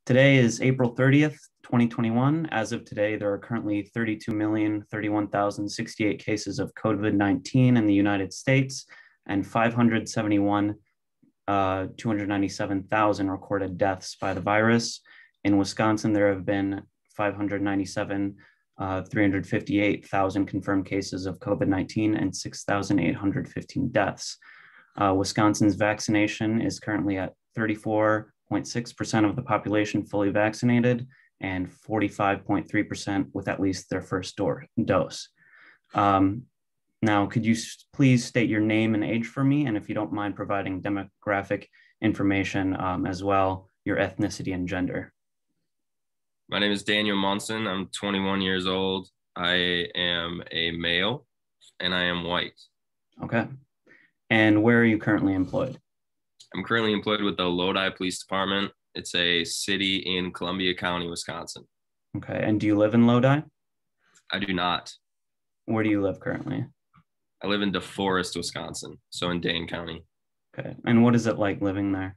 Today is April 30th, 2021. As of today, there are currently 32,031,068 cases of COVID-19 in the United States and 571, 297,000 recorded deaths by the virus. In Wisconsin, there have been 597, 358,000 confirmed cases of COVID-19 and 6,815 deaths. Wisconsin's vaccination is currently at 34.6% of the population fully vaccinated and 45.3% with at least their first dose. Now, could you please state your name and age for me? And if you don't mind providing demographic information as well, your ethnicity and gender. My name is Daniel Monson. I'm 21 years old. I am a male and I am white. Okay. And where are you currently employed? I'm currently employed with the Lodi Police Department. It's a city in Columbia County, Wisconsin. Okay. And do you live in Lodi? I do not. Where do you live currently? I live in DeForest, Wisconsin, so in Dane County. Okay. And what is it like living there?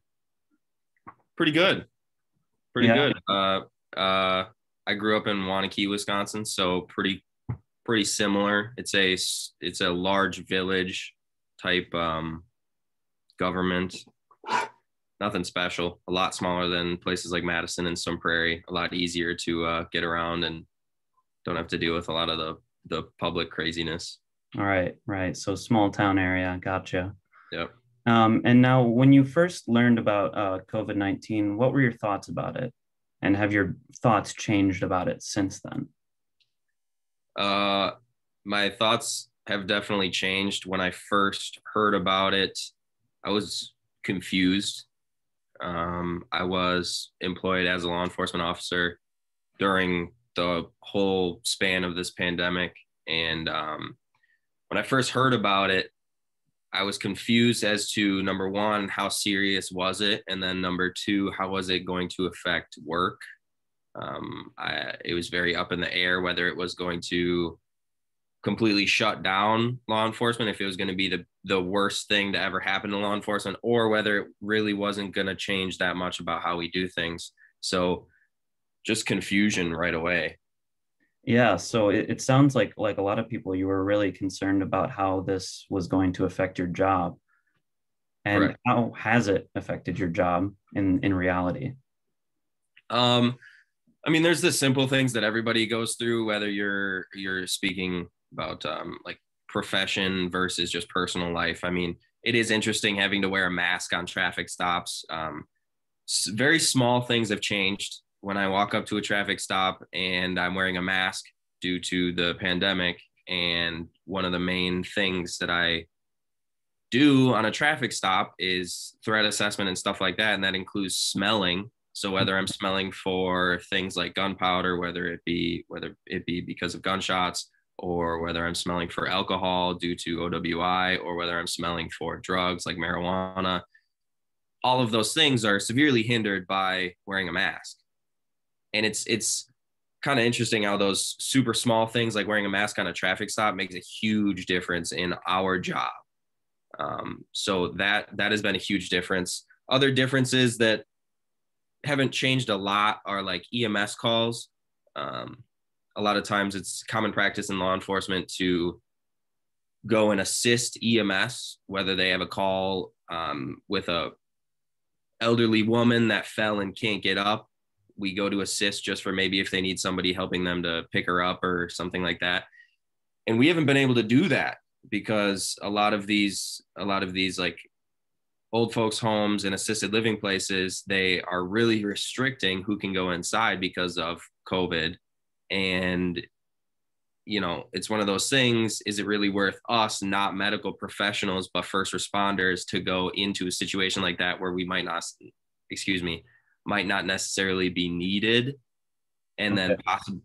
Pretty good. Pretty Yeah. good. I grew up in Waunakee, Wisconsin, so pretty similar. It's a large village type government. Nothing special. A lot smaller than places like Madison and Sun Prairie. A lot easier to get around and don't have to deal with a lot of the public craziness. All right. Right. So small town area. Gotcha. Yep. And now, when you first learned about COVID-19, what were your thoughts about it? And have your thoughts changed about it since then? My thoughts have definitely changed. When I first heard about it, I was confused. I was employed as a law enforcement officer during the whole span of this pandemic. And when I first heard about it, I was confused as to, number one, how serious was it? And then number two, how was it going to affect work? It was very up in the air whether it was going to completely shut down law enforcement, if it was going to be the worst thing to ever happen to law enforcement, or whether it really wasn't going to change that much about how we do things. So just confusion right away. Yeah, so it sounds like a lot of people, you were really concerned about how this was going to affect your job. And Correct. how has it affected your job in reality? I mean, there's the simple things that everybody goes through, whether you're speaking about like profession versus just personal life. I mean, it is interesting having to wear a mask on traffic stops. Very small things have changed. When I walk up to a traffic stop and I'm wearing a mask due to the pandemic, and one of the main things that I do on a traffic stop is threat assessment and stuff like that, and that includes smelling. So whether I'm smelling for things like gunpowder, whether it be because of gunshots, or whether I'm smelling for alcohol due to OWI, or whether I'm smelling for drugs like marijuana, all of those things are severely hindered by wearing a mask. And it's kind of interesting how those super small things like wearing a mask on a traffic stop makes a huge difference in our job. So that has been a huge difference. Other differences that haven't changed a lot are like EMS calls. A lot of times it's common practice in law enforcement to go and assist EMS, whether they have a call with a elderly woman that fell and can't get up. We go to assist just for maybe if they need somebody helping them to pick her up or something like that. And we haven't been able to do that because a lot of these like old folks homes and assisted living places, they are really restricting who can go inside because of COVID. And, you know, it's one of those things, is it really worth us, not medical professionals, but first responders, to go into a situation like that where we might not necessarily be needed, and then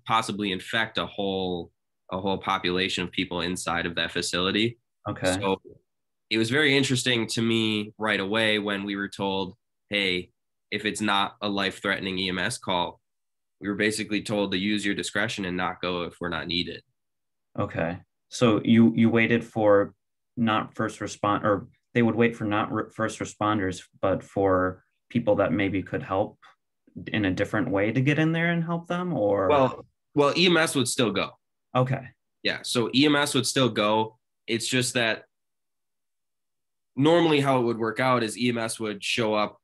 possibly infect a whole population of people inside of that facility. Okay. So it was very interesting to me right away when we were told, hey, if it's not a life-threatening EMS call, we were basically told to use your discretion and not go if we're not needed. Okay. So you waited for not first respond, or they would wait for not first responders, but for people that maybe could help in a different way to get in there and help them, or? Well, EMS would still go. Okay. Yeah, so EMS would still go. It's just that normally how it would work out is EMS would show up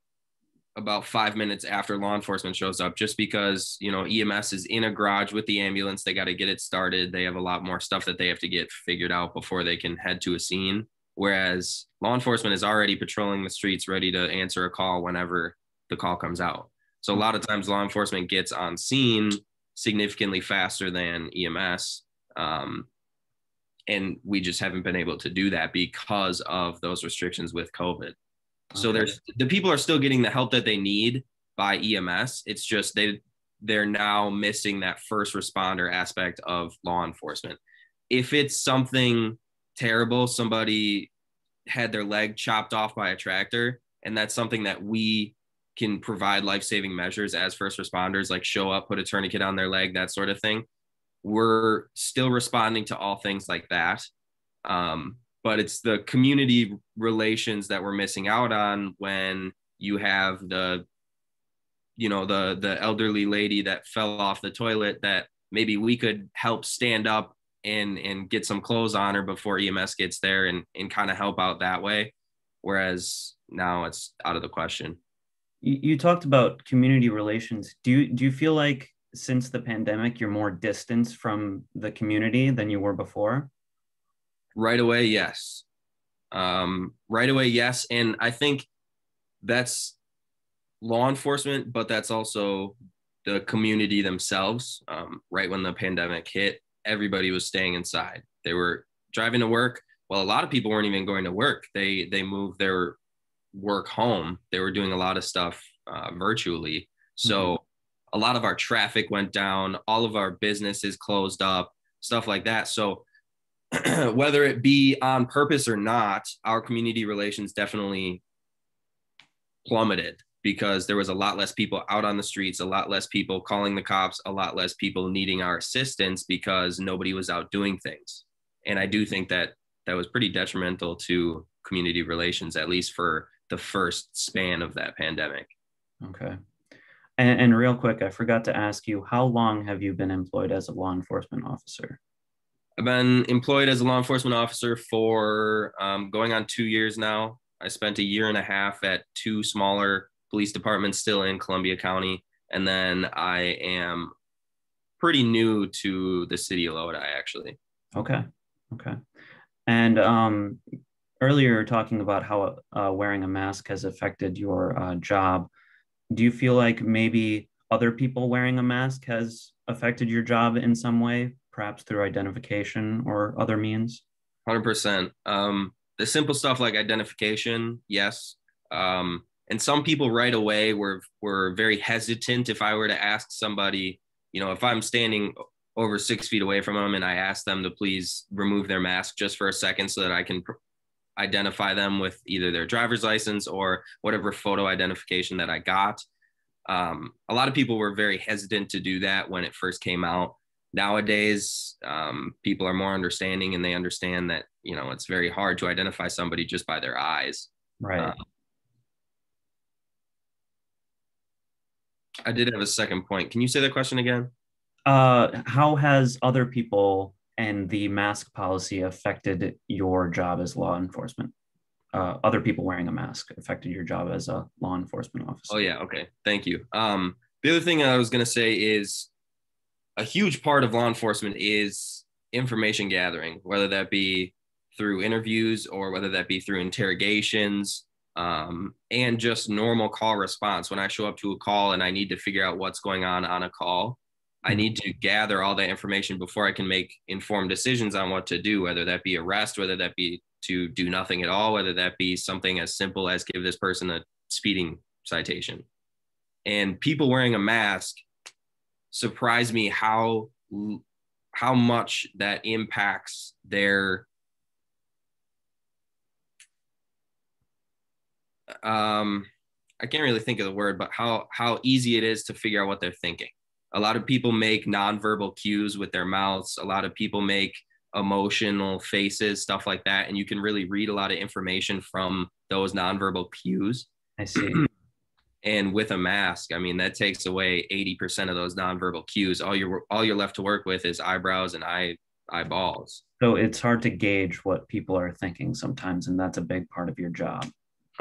about 5 minutes after law enforcement shows up, just because, you know, EMS is in a garage with the ambulance. They got to get it started. They have a lot more stuff that they have to get figured out before they can head to a scene. Whereas law enforcement is already patrolling the streets, ready to answer a call whenever the call comes out. So a lot of times law enforcement gets on scene significantly faster than EMS. And we just haven't been able to do that because of those restrictions with COVID. So the people are still getting the help that they need by EMS. It's just they're now missing that first responder aspect of law enforcement. If it's something terrible, somebody had their leg chopped off by a tractor, and that's something that we can provide life-saving measures as first responders, like show up, put a tourniquet on their leg, that sort of thing. We're still responding to all things like that. But it's the community relations that we're missing out on when you have the elderly lady that fell off the toilet that maybe we could help stand up and get some clothes on her before EMS gets there and kind of help out that way. Whereas now it's out of the question. You talked about community relations. Do you feel like since the pandemic, you're more distanced from the community than you were before? Right away, yes. Right away, yes. And I think that's law enforcement, but that's also the community themselves. Right when the pandemic hit, everybody was staying inside. They were driving to work. Well, a lot of people weren't even going to work. They moved their work home. They were doing a lot of stuff virtually. So a lot of our traffic went down. All of our businesses closed up, stuff like that. So whether it be on purpose or not, our community relations definitely plummeted because there was a lot less people out on the streets, a lot less people calling the cops, a lot less people needing our assistance because nobody was out doing things. And I do think that that was pretty detrimental to community relations, at least for the first span of that pandemic. Okay. And real quick, I forgot to ask you, how long have you been employed as a law enforcement officer? I've been employed as a law enforcement officer for going on 2 years now. I spent a year and a half at two smaller police departments still in Columbia County. And then I am pretty new to the city of Lodi, actually. Okay. Okay. And earlier, you were talking about how wearing a mask has affected your job. Do you feel like maybe other people wearing a mask has affected your job in some way, perhaps through identification or other means? 100%. The simple stuff like identification, yes. And some people right away were very hesitant. If I were to ask somebody, you know, if I'm standing over 6 feet away from them and I ask them to please remove their mask just for a second so that I can identify them with either their driver's license or whatever photo identification that I got. A lot of people were very hesitant to do that when it first came out. Nowadays, people are more understanding and they understand that, you know, it's very hard to identify somebody just by their eyes. Right. I did have a second point. Can you say that question again? How has other people and the mask policy affected your job as law enforcement? Other people wearing a mask affected your job as a law enforcement officer? Oh, yeah. Okay. Thank you. The other thing I was going to say is a huge part of law enforcement is information gathering, whether that be through interviews or whether that be through interrogations, and just normal call response. When I show up to a call and I need to figure out what's going on a call, I need to gather all that information before I can make informed decisions on what to do, whether that be arrest, whether that be to do nothing at all, whether that be something as simple as give this person a speeding citation. And people wearing a mask surprised me how much that impacts their I can't really think of the word, but how easy it is to figure out what they're thinking. A lot of people make nonverbal cues with their mouths. A lot of people make emotional faces, stuff like that. And you can really read a lot of information from those nonverbal cues. I see. And with a mask, I mean, that takes away 80% of those nonverbal cues. All you're left to work with is eyebrows and eyeballs. So it's hard to gauge what people are thinking sometimes, and that's a big part of your job.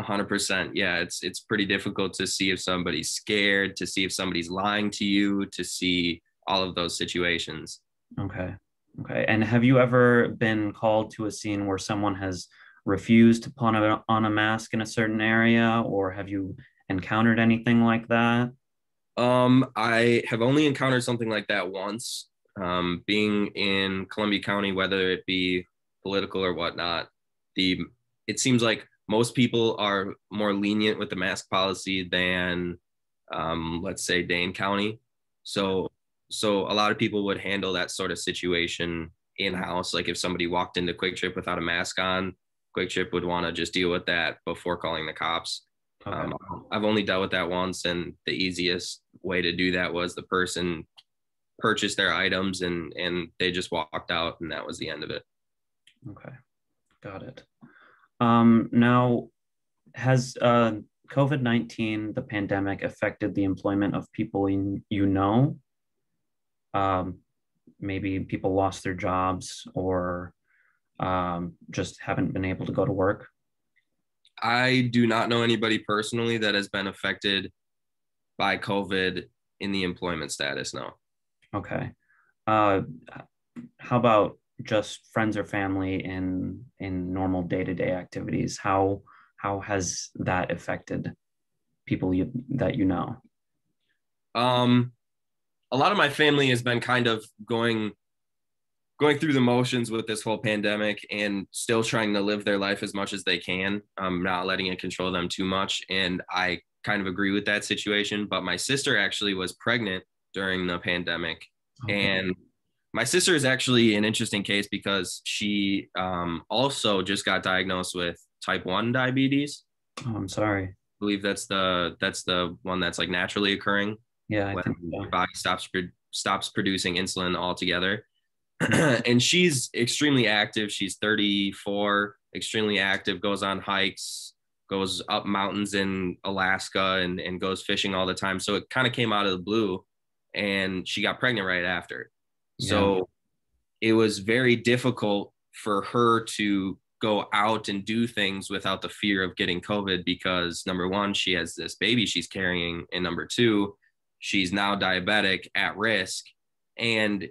100%. Yeah, it's pretty difficult to see if somebody's scared, to see if somebody's lying to you, to see all of those situations. Okay. Okay. And have you ever been called to a scene where someone has refused to put on a mask in a certain area, or have you encountered anything like that? I have only encountered something like that once. Being in Columbia County, whether it be political or whatnot, the it seems like most people are more lenient with the mask policy than, let's say, Dane County. So, so a lot of people would handle that sort of situation in house. Like if somebody walked into Quick Trip without a mask on, Quick Trip would want to just deal with that before calling the cops. Okay. I've only dealt with that once, and the easiest way to do that was the person purchased their items and they just walked out, and that was the end of it. Okay. Got it. Now, has COVID-19, the pandemic, affected the employment of people you know? Um, Maybe people lost their jobs or just haven't been able to go to work. I do not know anybody personally that has been affected by COVID in the employment status. No. Okay. Uh, how about just friends or family in normal day-to-day activities? How has that affected people that you know? Um, a lot of my family has been kind of going through the motions with this whole pandemic and still trying to live their life as much as they can, not letting it control them too much. And I kind of agree with that situation. But my sister actually was pregnant during the pandemic. Okay. And my sister is actually an interesting case because she also just got diagnosed with type 1 diabetes. Oh, I'm sorry. I believe that's the one that's like naturally occurring Yeah, I when think your so. body stops producing insulin altogether. And she's extremely active. She's 34, extremely active, goes on hikes, goes up mountains in Alaska and goes fishing all the time. So it kind of came out of the blue and she got pregnant right after. Yeah. So it was very difficult for her to go out and do things without the fear of getting COVID because number one, she has this baby she's carrying, and number two, she's now diabetic at risk. And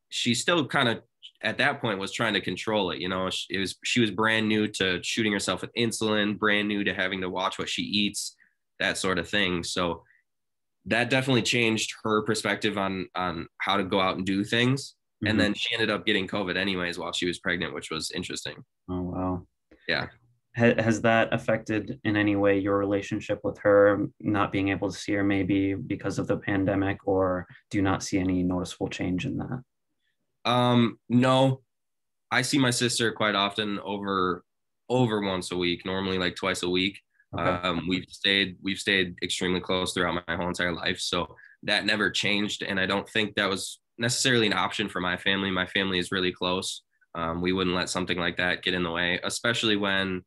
she still kind of at that point was trying to control it. You know, she was brand new to shooting herself with insulin, brand new to having to watch what she eats, that sort of thing. So that definitely changed her perspective on how to go out and do things. And Mhm. then she ended up getting COVID anyways while she was pregnant, which was interesting. Oh, wow. Yeah. Has that affected in any way your relationship with her, not being able to see her maybe because of the pandemic, or do you not see any noticeable change in that? No, I see my sister quite often over once a week, normally like twice a week. Okay. We've stayed extremely close throughout my whole entire life, so that never changed, and I don't think that was necessarily an option for my family. My family is really close. We wouldn't let something like that get in the way, especially when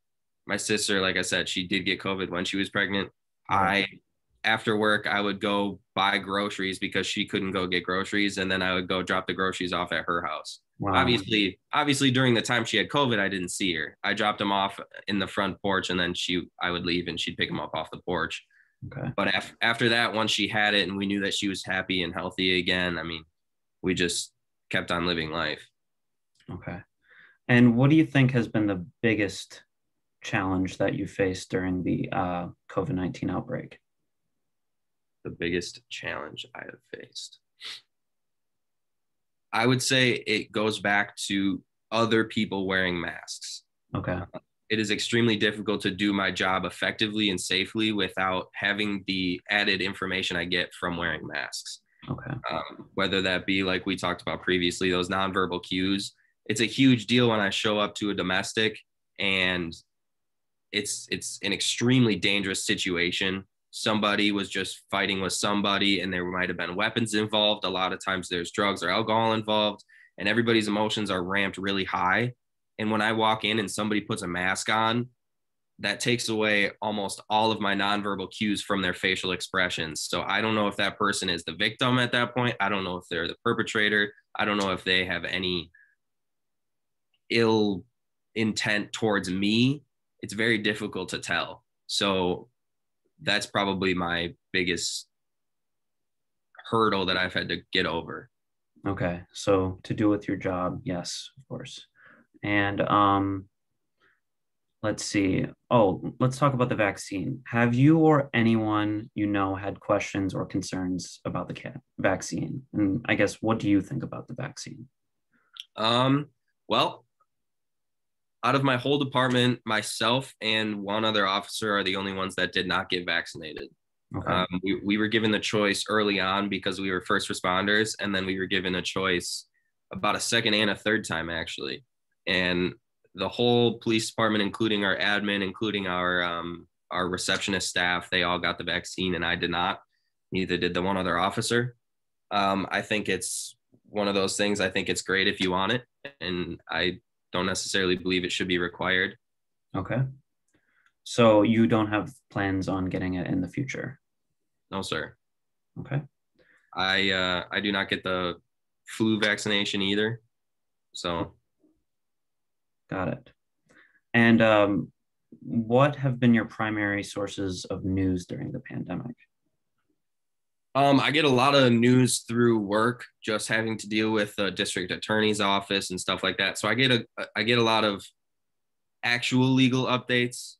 my sister, like I said, she did get COVID when she was pregnant. Right. I After work, I would go buy groceries because she couldn't go get groceries, and then I would go drop the groceries off at her house. Wow. Obviously, during the time she had COVID, I didn't see her. I dropped them off in the front porch, and then I would leave, and she'd pick them up off the porch. Okay. But after that, once she had it, and we knew that she was happy and healthy again, I mean, we just kept on living life. Okay. And what do you think has been the biggest challenge that you faced during the COVID-19 outbreak? The biggest challenge I have faced, I would say, it goes back to other people wearing masks. Okay. It is extremely difficult to do my job effectively and safely without having the added information I get from wearing masks. Okay. Whether that be like we talked about previously, those nonverbal cues. It's a huge deal when I show up to a domestic and it's an extremely dangerous situation. Somebody was just fighting with somebody and there might have been weapons involved. A lot of times there's drugs or alcohol involved, and everybody's emotions are ramped really high. And when I walk in and somebody puts a mask on, that takes away almost all of my nonverbal cues from their facial expressions. So I don't know if that person is the victim at that point. I don't know if they're the perpetrator. I don't know if they have any ill intent towards me. It's very difficult to tell. So that's probably my biggest hurdle that I've had to get over. Okay. So to do with your job, yes, of course. And let's see. Oh, let's talk about the vaccine. Have you or anyone you know had questions or concerns about the vaccine? And I guess, what do you think about the vaccine? Well, out of my whole department, myself and one other officer are the only ones that did not get vaccinated. Okay. We were given the choice early on because we were first responders, and then we were given a choice about a second and a third time, actually. And the whole police department, including our admin, including our receptionist staff, they all got the vaccine, and I did not. Neither did the one other officer. I think it's one of those things. I think it's great if you want it, and I don't necessarily believe it should be required. Okay. So you don't have plans on getting it in the future? No, sir. Okay. I do not get the flu vaccination either. So Got it. And what have been your primary sources of news during the pandemic? I get a lot of news through work, just having to deal with the district attorney's office and stuff like that. So I get a lot of actual legal updates.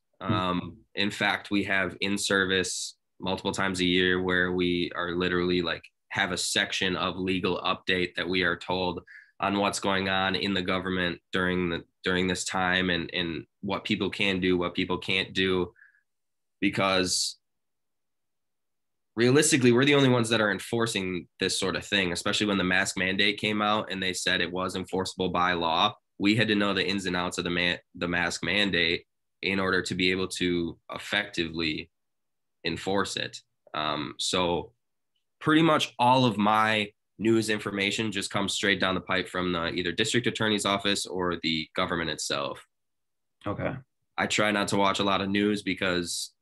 In fact, we have in service multiple times a year where we are literally like have a section of legal update that we are told on what's going on in the government during this time, and what people can do, what people can't do, because realistically, we're the only ones that are enforcing this sort of thing, especially when the mask mandate came out and they said it was enforceable by law. We had to know the ins and outs of the mask mandate in order to be able to effectively enforce it. So pretty much all of my news information just comes straight down the pipe from the either district attorney's office or the government itself. Okay. I try not to watch a lot of news because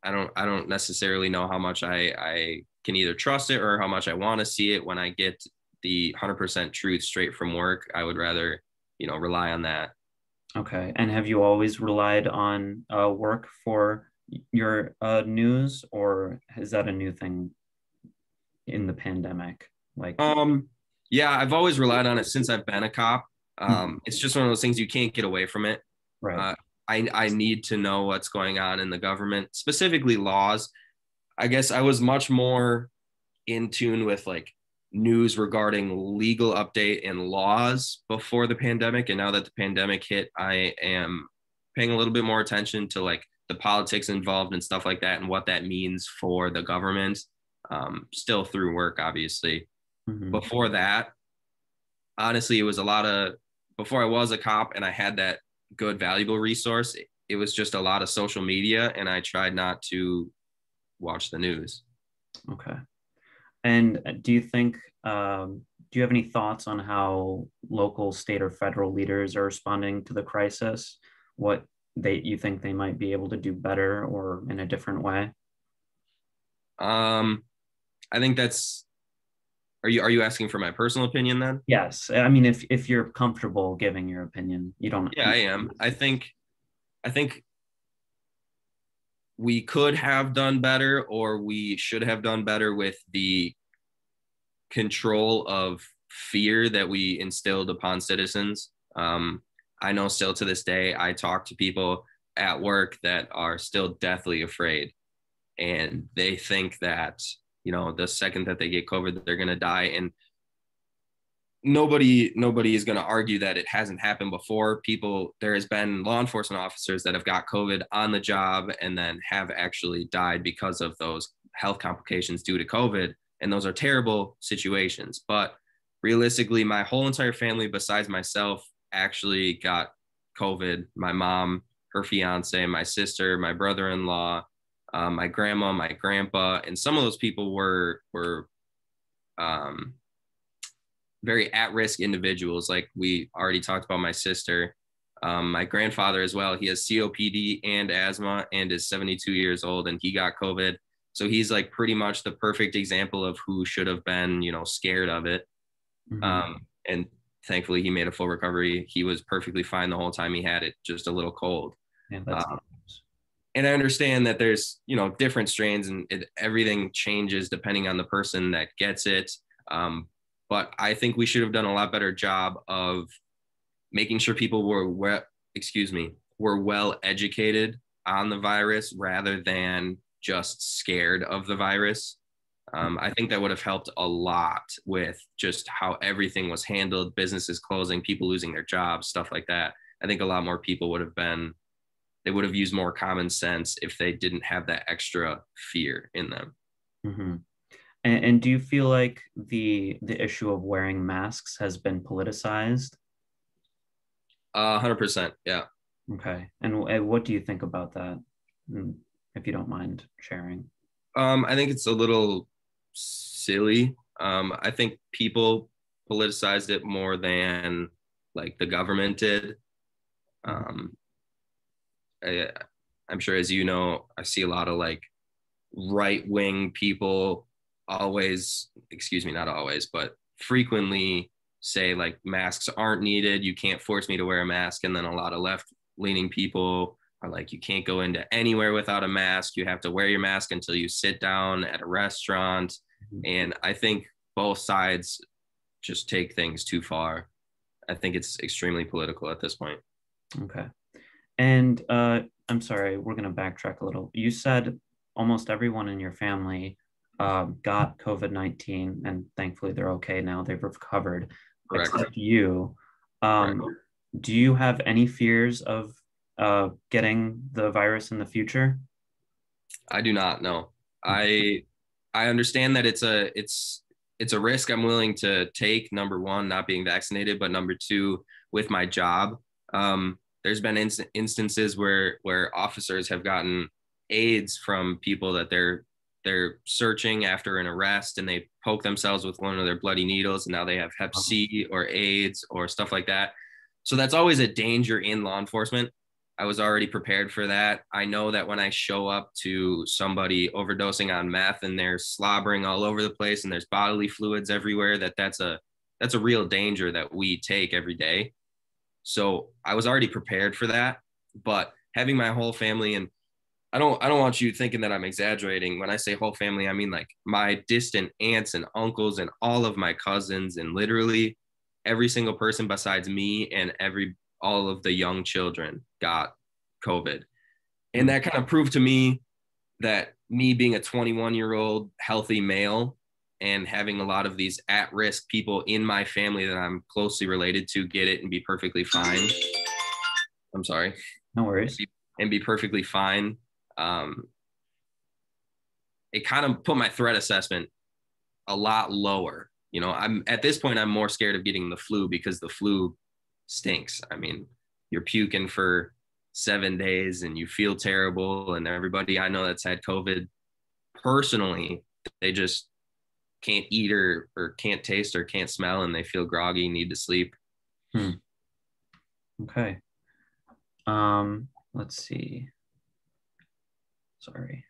I don't necessarily know how much I can either trust it or how much I want to see it. When I get the 100% truth straight from work, I would rather, rely on that. Okay. And have you always relied on work for your news, or is that a new thing in the pandemic? Like, Yeah, I've always relied on it since I've been a cop. It's just one of those things you can't get away from it. right. I need to know what's going on in the government, specifically laws. I guess I was much more in tune with like news regarding legal update and laws before the pandemic. And now that the pandemic hit, I am paying a little bit more attention to like the politics involved and stuff like that and what that means for the government. Still through work, obviously. Mm-hmm. Before that, honestly, it was a lot of, before I was a cop and I had that good, valuable resource, it was just a lot of social media, and I tried not to watch the news. Okay. And do you think, do you have any thoughts on how local, state, or federal leaders are responding to the crisis? What you think they might be able to do better or in a different way? I think that's, are you asking for my personal opinion then? Yes. I mean, if you're comfortable giving your opinion, you don't. Yeah, I am. I think we could have done better, or we should have done better with the control of fear that we instilled upon citizens. I know still to this day, I talk to people at work that are still deathly afraid, and they think that, the second that they get COVID, they're going to die. And nobody is going to argue that it hasn't happened before. There has been law enforcement officers that have got COVID on the job and then have actually died because of those health complications due to COVID. And those are terrible situations. But realistically, my whole entire family, besides myself, actually got COVID. My mom, her fiance, my sister, my brother-in-law, my grandma, my grandpa, and some of those people were very at-risk individuals. Like we already talked about my sister. My grandfather as well, he has COPD and asthma and is 72 years old, and he got COVID. So he's like pretty much the perfect example of who should have been, scared of it. Mm-hmm. And thankfully he made a full recovery. He was perfectly fine the whole time he had it, just a little cold. Yeah, that's good Um, news. and I understand that there's, different strains, and everything changes depending on the person that gets it. But I think we should have done a lot better job of making sure people were well educated on the virus rather than just scared of the virus. I think that would have helped a lot with just how everything was handled, businesses closing, people losing their jobs, stuff like that. I think a lot more people they would have used more common sense if they didn't have that extra fear in them. Mm-hmm. And do you feel like the issue of wearing masks has been politicized? 100%. Yeah. Okay. And what do you think about that? If you don't mind sharing. I think it's a little silly. I think people politicized it more than like the government did. Um, I, I'm sure, as you know, I see a lot of like right wing people always, excuse me, not always, but frequently say like masks aren't needed. You can't force me to wear a mask. And then a lot of left leaning people are like, you can't go into anywhere without a mask. You have to wear your mask until you sit down at a restaurant. Mhm. And I think both sides just take things too far. I think it's extremely political at this point. Okay. And I'm sorry, we're going to backtrack a little. You said almost everyone in your family got COVID-19, and thankfully they're okay now. They've recovered, Correct. except you. Correct. Do you have any fears of getting the virus in the future? I do not know. I understand that it's a risk I'm willing to take. Number one, not being vaccinated, but number two, with my job, there's been instances where officers have gotten aids from people that they're searching after an arrest, and they poke themselves with one of their bloody needles, and now they have Hep Um, C or AIDS or stuff like that. So that's always a danger in law enforcement. I was already prepared for that. I know that when I show up to somebody overdosing on meth and they're slobbering all over the place and there's bodily fluids everywhere, that's a real danger that we take every day. So I was already prepared for that. But having my whole family, and I don't want you thinking that I'm exaggerating. When I say whole family, I mean like my distant aunts and uncles and all of my cousins, and literally every single person besides me and every all of the young children got COVID. And mm, that kind of proved to me that me being a 21-year-old healthy male and having a lot of these at-risk people in my family that I'm closely related to get it and be perfectly fine. I'm sorry. no worries. And be perfectly fine. Um, it kind of put my threat assessment a lot lower. I'm at this point, I'm more scared of getting the flu because the flu stinks. I mean, you're puking for 7 days and you feel terrible. And everybody I know that's had COVID personally, they just can't eat or can't taste or can't smell, and they feel groggy, need to sleep. Hmm. Okay. Let's see. Sorry.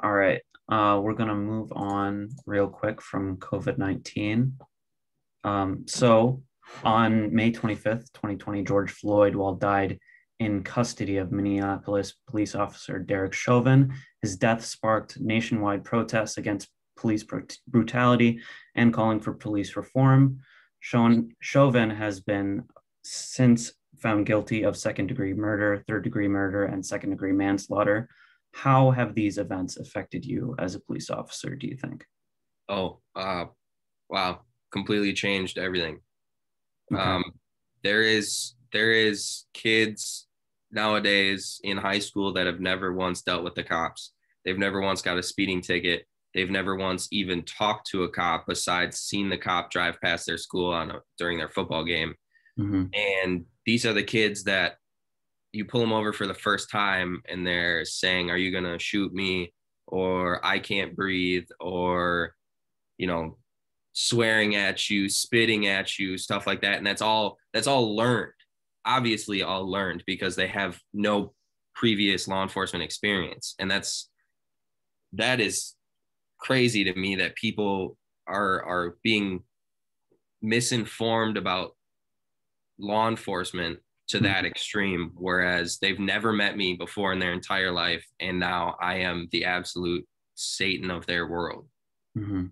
All right. We're gonna move on real quick from COVID-19. So on May 25th, 2020, George Floyd, while died in custody of Minneapolis police officer Derek Chauvin, his death sparked nationwide protests against police brutality and calling for police reform. Chauvin has been since found guilty of second-degree murder, third-degree murder, and second-degree manslaughter. How have these events affected you as a police officer, do you think? Oh, wow. Completely changed everything. Okay. Um, there is kids nowadays in high school that have never once dealt with the cops. They've never once got a speeding ticket. They've never once even talked to a cop besides seen the cop drive past their school during their football game. Mm-hmm. And these are the kids that you pull them over for the first time and they're saying, "Are you gonna shoot me?" or "I can't breathe," or you know swearing at you, spitting at you, stuff like that. And that's all learned, obviously all learned because they have no previous law enforcement experience. And that is crazy to me that people are being misinformed about law enforcement to that extreme, whereas they've never met me before in their entire life. And now I am the absolute Satan of their world. Mm-hmm.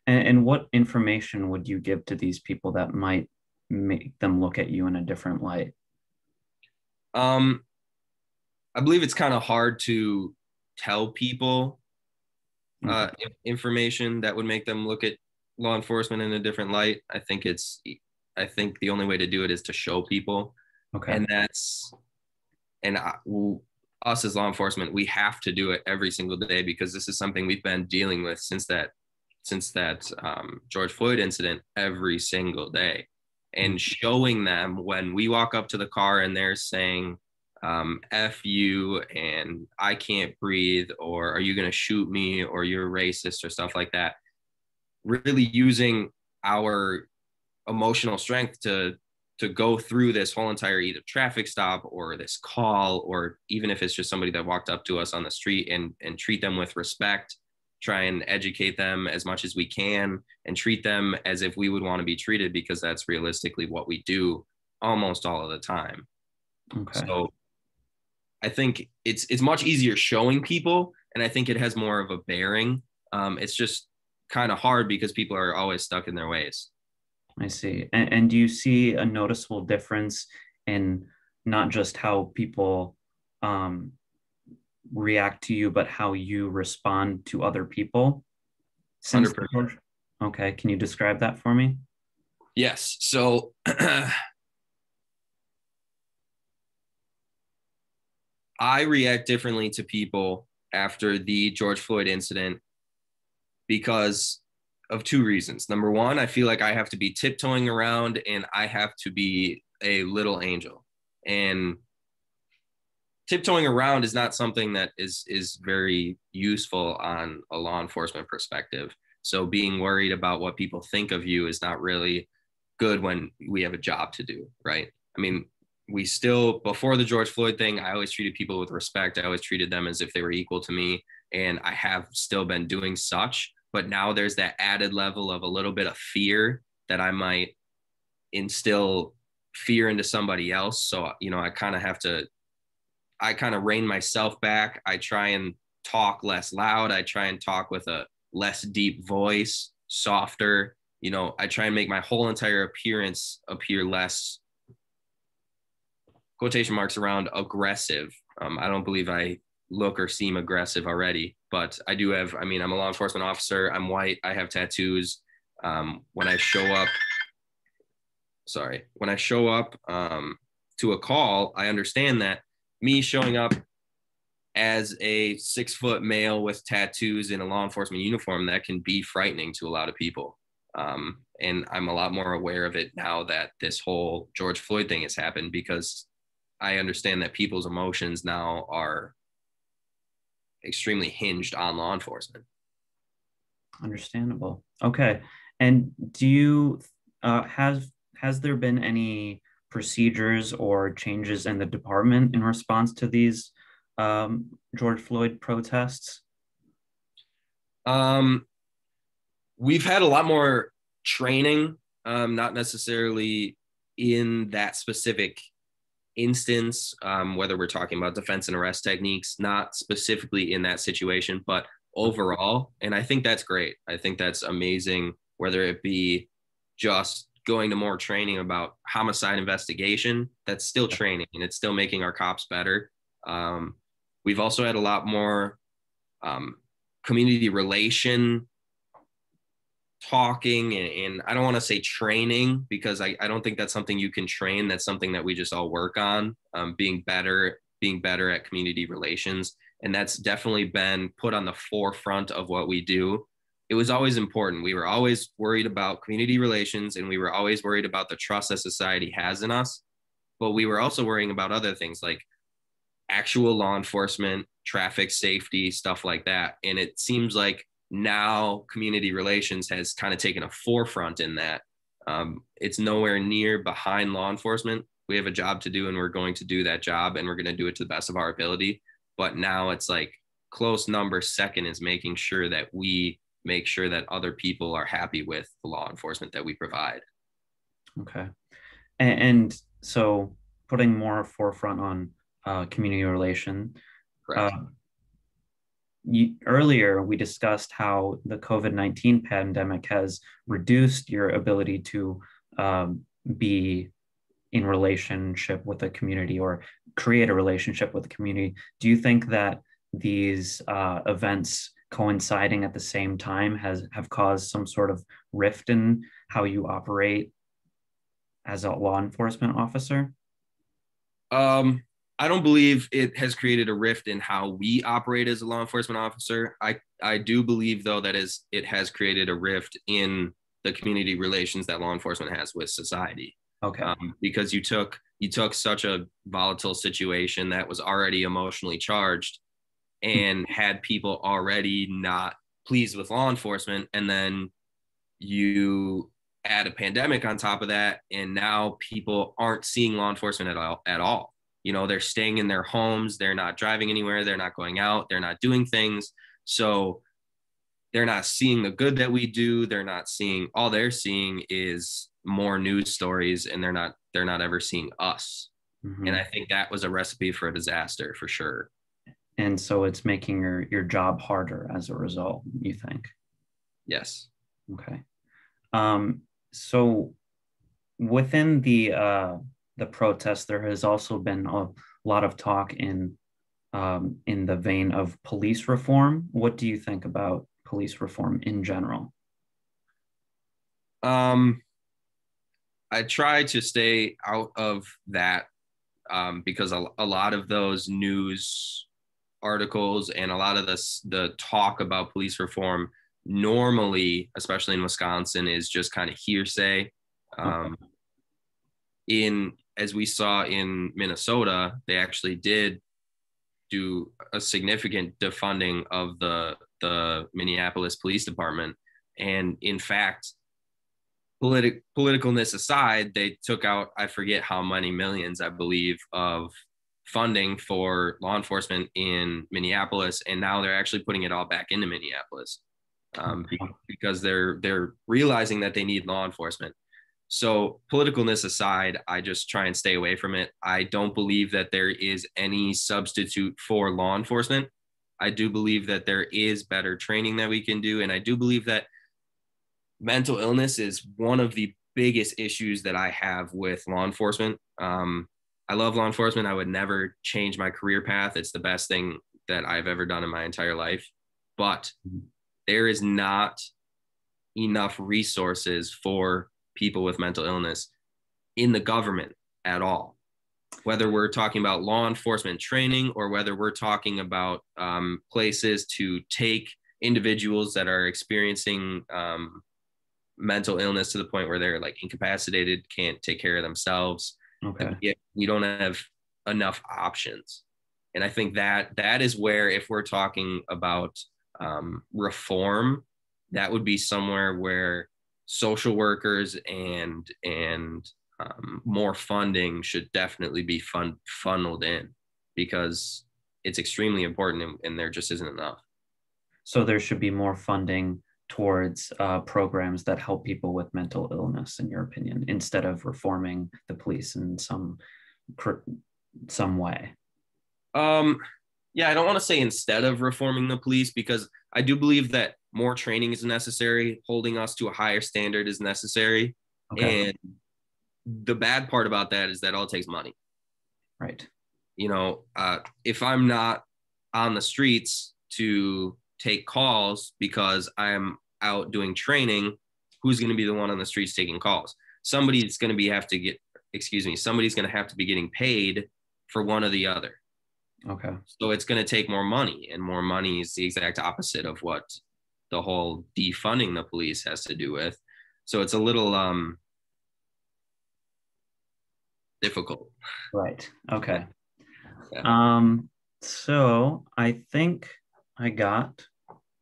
And what information would you give to these people that might make them look at you in a different light? Um, I believe it's kind of hard to tell people Okay. information that would make them look at law enforcement in a different light. I think the only way to do it is to show people, Okay. and and I, us as law enforcement, we have to do it every single day because this is something we've been dealing with since that George Floyd incident every single day, and showing them when we walk up to the car and they're saying F you and I can't breathe, or are you going to shoot me, or you're racist, or stuff like that. Really using our emotional strength to go through this whole entire either traffic stop or this call, or even if it's just somebody that walked up to us on the street, and treat them with respect, try and educate them as much as we can, and treat them as if we would want to be treated, because that's realistically what we do almost all of the time. Okay. So I think it's much easier showing people, and I think it has more of a bearing. It's just kind of hard because people are always stuck in their ways. I see. And do you see a noticeable difference in not just how people um, react to you, but how you respond to other people since 100%. okay, can you describe that for me? Yes. So I react differently to people after the George Floyd incident because of two reasons. Number one, I feel like I have to be tiptoeing around and I have to be a little angel. And tiptoeing around is not something that is very useful on a law enforcement perspective. So being worried about what people think of you is not really good when we have a job to do, right? I mean, we still, before the George Floyd thing, I always treated people with respect. I always treated them as if they were equal to me. And I have still been doing such. But now there's that added level of a little bit of fear that I might instill fear into somebody else. So, I kind of rein myself back. I try and talk less loud. I try and talk with a less deep voice, softer. I try and make my whole entire appearance appear less, quotation marks around, aggressive. I don't believe I look or seem aggressive already, but I do have, I'm a law enforcement officer. I'm white. I have tattoos. When I show up, to a call, I understand that me showing up as a 6-foot male with tattoos in a law enforcement uniform, that can be frightening to a lot of people. And I'm a lot more aware of it now that this whole George Floyd thing has happened, because I understand that people's emotions now are extremely hinged on law enforcement. Understandable. Okay. And do you has there been any procedures or changes in the department in response to these George Floyd protests? Um, we've had a lot more training, not necessarily in that specific instance, whether we're talking about defense and arrest techniques, not specifically in that situation, but overall. And I think that's great. I think that's amazing, whether it be just going to more training about homicide investigation. That's still training, and it's still making our cops better. We've also had a lot more community relation talking, and I don't want to say training, because I don't think that's something you can train. That's something that we just all work on, being better at community relations. And that's definitely been put on the forefront of what we do. It was always important. We were always worried about community relations, and we were always worried about the trust that society has in us. But we were also worrying about other things like actual law enforcement, traffic safety, stuff like that. And it seems like now community relations has kind of taken a forefront in that. It's nowhere near behind law enforcement. We have a job to do and we're going to do that job and we're going to do it to the best of our ability. But now it's like close number second is making sure that we make sure that other people are happy with the law enforcement that we provide. Okay. And so putting more forefront on community relation. Correct. Earlier, we discussed how the COVID-19 pandemic has reduced your ability to be in relationship with a community or create a relationship with a community. Do you think that these events coinciding at the same time have caused some sort of rift in how you operate as a law enforcement officer? I don't believe it has created a rift in how we operate as a law enforcement officer. I do believe, though, that it has created a rift in the community relations that law enforcement has with society. Okay. Because you took such a volatile situation that was already emotionally charged and had people already not pleased with law enforcement, and then you add a pandemic on top of that, and now people aren't seeing law enforcement at all. You know, they're staying in their homes, they're not driving anywhere, they're not going out, they're not doing things. So they're not seeing the good that we do. They're not seeing, all they're seeing is more news stories, and they're not ever seeing us. Mm-hmm. And I think that was a recipe for a disaster for sure. And so it's making your job harder as a result, you think? Yes. Okay. So within the protest, there has also been a lot of talk in the vein of police reform. What do you think about police reform in general? I try to stay out of that because a lot of those news articles and a lot of the talk about police reform normally, especially in Wisconsin, is just kind of hearsay. As we saw in Minnesota, they actually did do a significant defunding of the Minneapolis Police Department. And in fact, politicalness aside, they took out, I forget how many millions, I believe, of funding for law enforcement in Minneapolis. And now they're actually putting it all back into Minneapolis because they're realizing that they need law enforcement. So politicalness aside, I just try and stay away from it. I don't believe that there is any substitute for law enforcement. I do believe that there is better training that we can do. And I do believe that mental illness is one of the biggest issues that I have with law enforcement. I love law enforcement. I would never change my career path. It's the best thing that I've ever done in my entire life. But there is not enough resources for people with mental illness in the government at all. Whether we're talking about law enforcement training or whether we're talking about places to take individuals that are experiencing mental illness to the point where they're like incapacitated, can't take care of themselves. Okay. We don't have enough options. And I think that is where, if we're talking about reform, that would be somewhere where social workers and more funding should definitely be funneled in, because it's extremely important and there just isn't enough. So there should be more funding towards programs that help people with mental illness, in your opinion, instead of reforming the police in some way. Yeah, I don't want to say instead of reforming the police, because I do believe that more training is necessary. Holding us to a higher standard is necessary. Okay. And the bad part about that is that all takes money. Right. You know, if I'm not on the streets to take calls because I'm out doing training, who's going to be the one on the streets taking calls? Somebody's going to have to be getting paid for one or the other. Okay. So it's going to take more money, and more money is the exact opposite of what the whole defunding the police has to do with. So it's a little difficult. Right. Okay. Yeah. So I think I got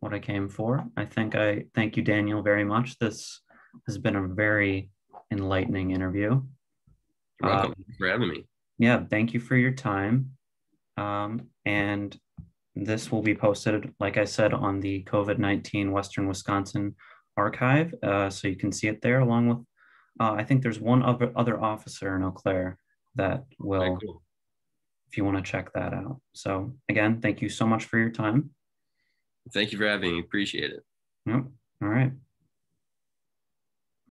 what I came for. I thank you, Daniel, very much. This has been a very enlightening interview. You're welcome. Thanks for having me. Yeah, thank you for your time. And this will be posted, like I said, on the COVID-19 Western Wisconsin archive. So you can see it there along with, I think there's one other officer in Eau Claire that will, cool. if you want to check that out. So again, thank you so much for your time. Thank you for having me. Appreciate it. Yep. All right.